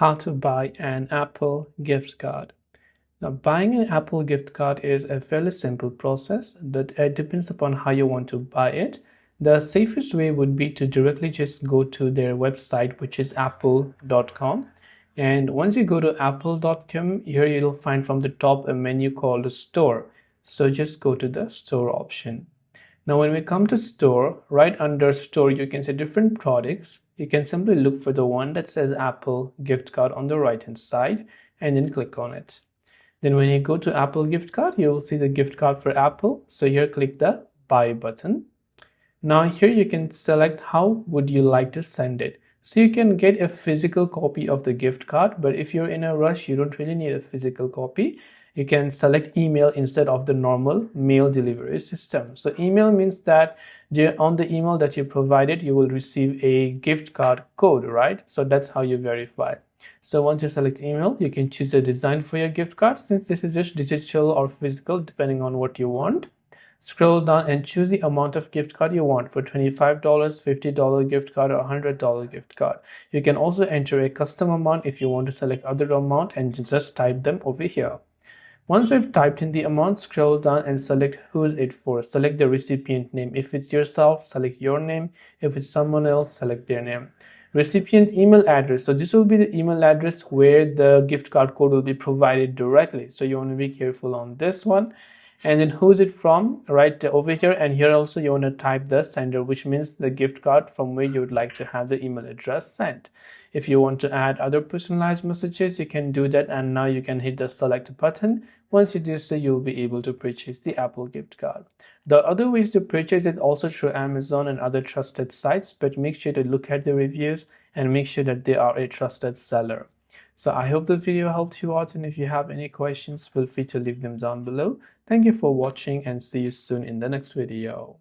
how to buy an Apple gift card. Now, buying an Apple gift card is a fairly simple process that depends upon how you want to buy it. The safest way would be to directly just go to their website, which is apple.com. And once you go to apple.com, here you'll find from the top a menu called Store. So just go to the Store option. Now, when we come to Store, right under Store, you can see different products. You can simply look for the one that says Apple gift card on the right hand side and then click on it. Then when you go to Apple gift card, you will see the gift card for Apple. So here click the Buy button. Now here you can select how would you like to send it. So you can get a physical copy of the gift card, but if you're in a rush, you don't really need a physical copy. You can select email instead of the normal mail delivery system. So email means that on the email that you provided, you will receive a gift card code, right? So that's how you verify. So once you select email, you can choose a design for your gift card. Since this is just digital or physical, depending on what you want. Scroll down and choose the amount of gift card you want for $25, $50 gift card, or $100 gift card. You can also enter a custom amount if you want to select other amount and just type them over here. Once you've typed in the amount, scroll down and select who's it for. Select the recipient name. If it's yourself, select your name. If it's someone else, select their name. Recipient email address. So this will be the email address where the gift card code will be provided directly. So you want to be careful on this one. And then who's it from, right over here. And here also you want to type the sender, which means the gift card from where you would like to have the email address sent. If you want to add other personalized messages, you can do that, and now you can hit the select button. Once you do so, you'll be able to purchase the Apple gift card. The other ways to purchase it also through Amazon and other trusted sites, but make sure to look at the reviews and make sure that they are a trusted seller. So I hope the video helped you out, and if you have any questions, feel free to leave them down below. Thank you for watching and see you soon in the next video.